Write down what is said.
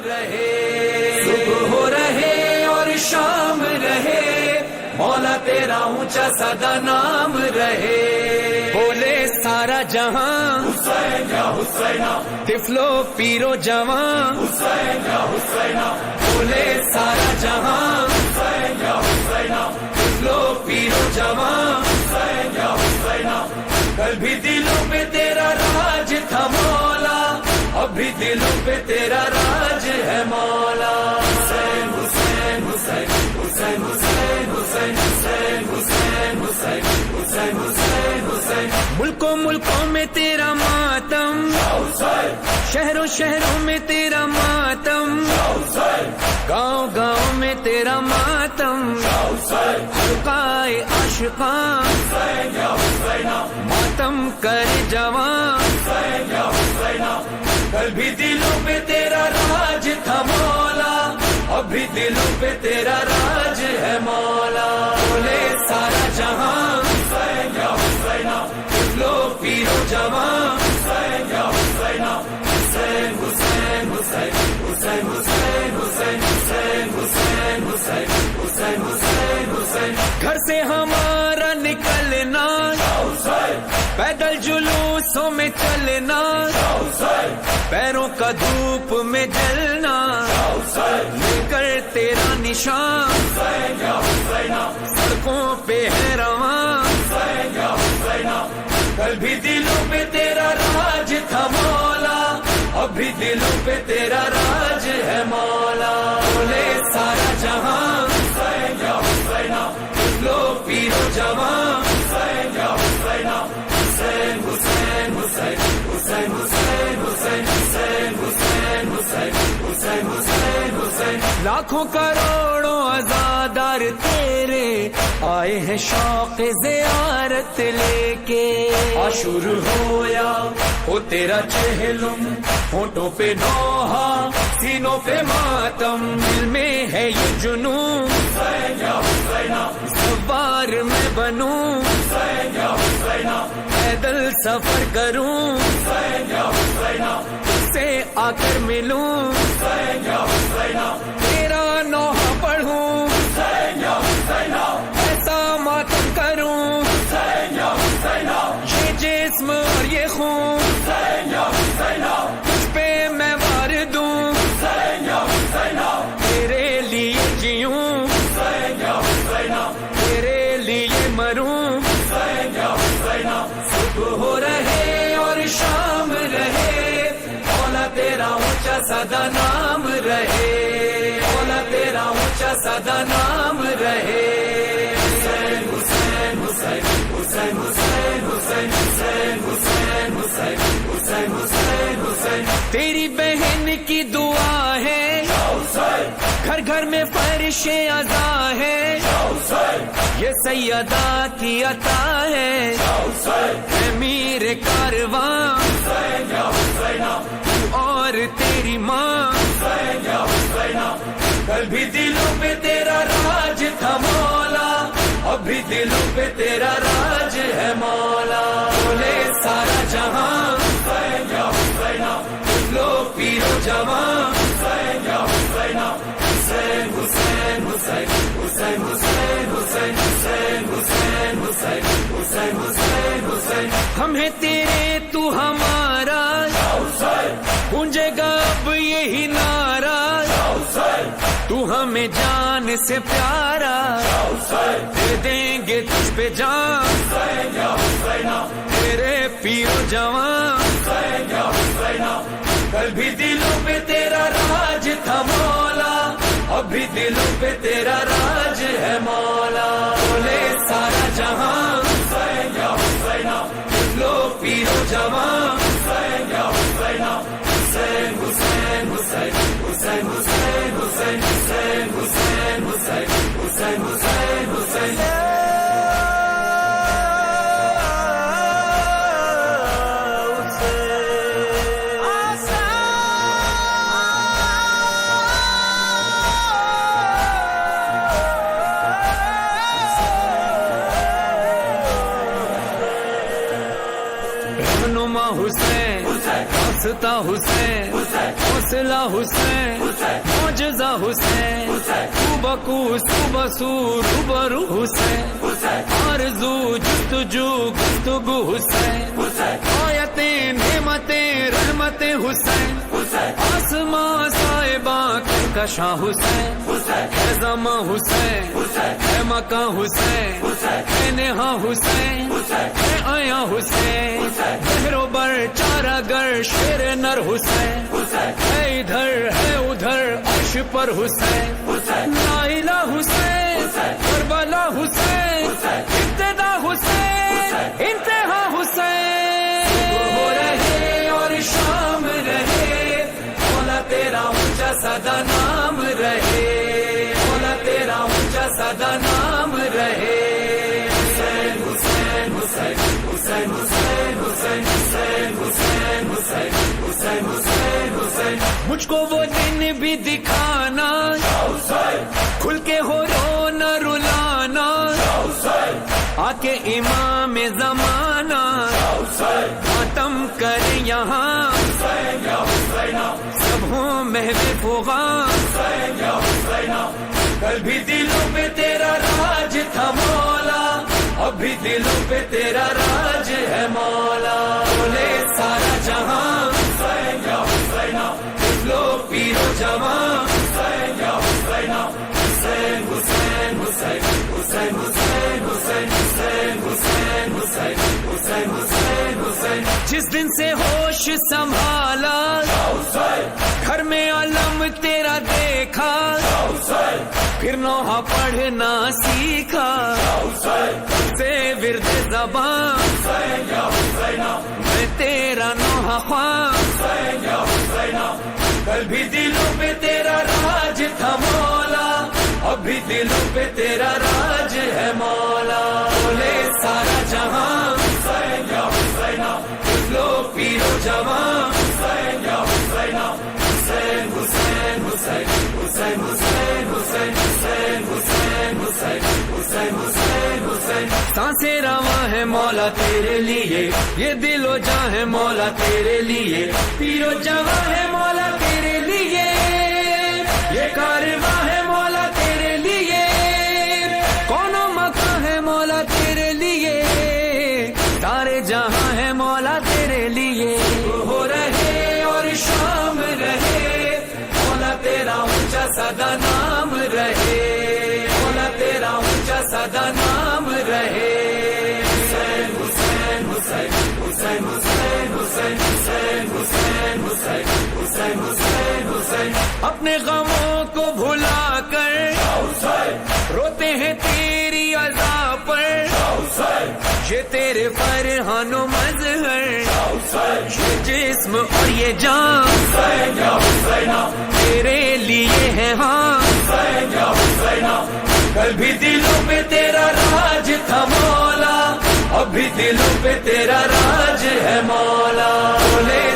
رہے صبح ہو رہے اور شام رہے مولا تیرا اونچا سدا نام رہے بولے سارا جہاں حسین یا حسینہ طفلو پیرو جوان حسین یا حسینہ بولے سارا جہاں حسین یا حسینہ طفلو پیرو جوان حسین یا حسینہ کل بھی دلوں پہ تیرا راج تھا مولا اب بھی دلوں پہ تیرا راج ہے مولا حسین حسین حسین حسین حسین حسین حسین حسین حسین حسین حسین حسین ملکوں میں تیرا ماتم شہروں شہروں میں تیرا ماتم گاؤں گاؤں میں تیرا ماتم حلقائے عاشقان ماتم کر جوان کل بھی دلوں پہ تیرا راج تھا مولا اب بھی دلوں پہ تیرا راج ہے مولا بولے سارا جہاں حسین یا حسینہ لو پیرو جوان حسین یا حسینہ حسین حسین حسین حسین حسین حسین حسین حسین حسین حسین حسین حسین گھر سے ہمارا نکلنا پیدل جلوسوں میں چلنا پیروں کا دھوپ میں جلنا لے کر تیرا نشان سڑکوں پہ ہے رواں کل بھی دلوں پہ تیرا راج تھا مولا اب بھی دلوں پہ تیرا راج ہے مولا بولے سارا جہاں حسین یا حسینہ لو پیرو جوان حسین یا حسینہ حسین حسین حسین حسین حسین حسین حسین حسین حسین حسین حسین حسین لاکھوں کروڑوں عزادار تیرے آئے ہیں شوق زیارت لے کے عاشور ہویا وہ تیرا چہلم ہونٹوں پہ نوحہ سینوں پہ ماتم دل میں ہے یہ جنون سوار میں بنوں پیدل سفر کروں سے آ کر ملوں تیرا نوحہ پڑھوں ایسا ماتم کروں یہ جسم اور یہ خون تجھ پہ میں وار دوں تیرے لیے جیوں تیرے لیے مروں صبح ہو رہے اور شام رہے مولا تیرا اونچا سدا نام رہے مولا تیرا اونچا سدا نام رہے حسین حسین حسین حسین حسین حسین حسین حسین حسین حسین حسین حسین تیری بہن کی دعا ہے گھر گھر میں فرش عزا ہے یہ سیدہ کی عطا ہے امیر کارواں اور تیری ماں کل بھی دلوں پہ تیرا راج تھا مولا اب بھی دلوں پہ تیرا راج ہے مولا بولے سارا جہاں لو پیرو جوان حسین حسین حسین حسین حسین حسین حسین حسین حسین حسین حسین حسین ہم ہیں تیرے تو ہمارا گونجے گا اب یہی نعرہ تو ہمیں جان سے پیارا دے دیں گے تجھ پہ جان تیرے پیرو جوان کل بھی دلوں پہ تیرا راج تھا مولا اب بھی دلوں پہ تیرا راج ہے مولا بولے سارا جہاں لو پیرو جوان حسین حسین حسین حسین حسین حسین حسین حسین حسین حسین حسین رہنما حسین واسطہ حسین حوصلہ حسین معجزہ حسین بکو بسو روبرو حسین آرزو جستجو گفتگو حسین آیتیں نعمتیں رحمتیں حسین آسماں صاحباں کشاں حسین ہے زماں حسین ہے مکان حسین ہے نہاں حسین ہے آیا حسین بہرو بر چارہ گر شیر نر حسین ہے ادھر ہے ادھر عرش پر حسین لا الہ حسین کربلا حسین ابتدا حسین انتہا حسین ہو رہے اور شام رہے مولا تیرا اونچا سدا نام رہے مولا تیرا اونچا سدا نام رہے حسین حسین حسین حسین حسین حسین حسین حسین حسین حسین حسین حسین مجھ کو وہ دن بھی دکھانا کھل کے ہو رو نہ رلانا آ کے امام زمانہ ماتم کر یہاں سب ہوں محو فغاں کل بھی دلوں پہ تیرا راج تھا مولا اب بھی دلوں پہ تیرا راج ہے مولا بولے سارا جہاں لو پیرو جوان حسین حسین حسین حسین حسین حسین حسین حسین حسین حسین حسین حسین حسین جس دن سے ہوش سنبھالا گھر میں علم تیرا دیکھا پھر نوحہ پڑھنا سیکھا سے ورد زبان میں تیرا نوحہ خواں کل بھی دلوں پہ تیرا راج تھا مولا اب بھی دلوں پہ تیرا راج ہے مولا بولے سارا جہاں لو پیرو جوان حسین حسین حسین حسین حسین حسین حسین حسین حسین حسین حسین حسین حسین سانسیں رواں ہے مولا تیرے لیے یہ دل و جاں ہے مولا تیرے لیے پیرو جواں ہے مولا تیرے لیے یہ کارواں ہے مولا تیرے لیے کون و مکاں ہے مولا تیرے لیے سارے جہاں ہے مولا تیرے لیے ہو رہے اور شام رہے مولا تیرا اونچا سدا نام رہے مولا تیرا اونچا سدا نام رہے حسین حسین حسین حسین حسین حسین حسین حسین حسین حسین حسین اپنے غموں کو بھلا کر روتے ہیں تیری عزا پر یہ تیرے فرحان و مظہر یہ جسم اور یہ جان تیرے لیے ہے ہاں کل بھی دلوں پہ تیرا راج تھا مولا اب بھی دلوں پہ تیرا راج ہے مولا بولے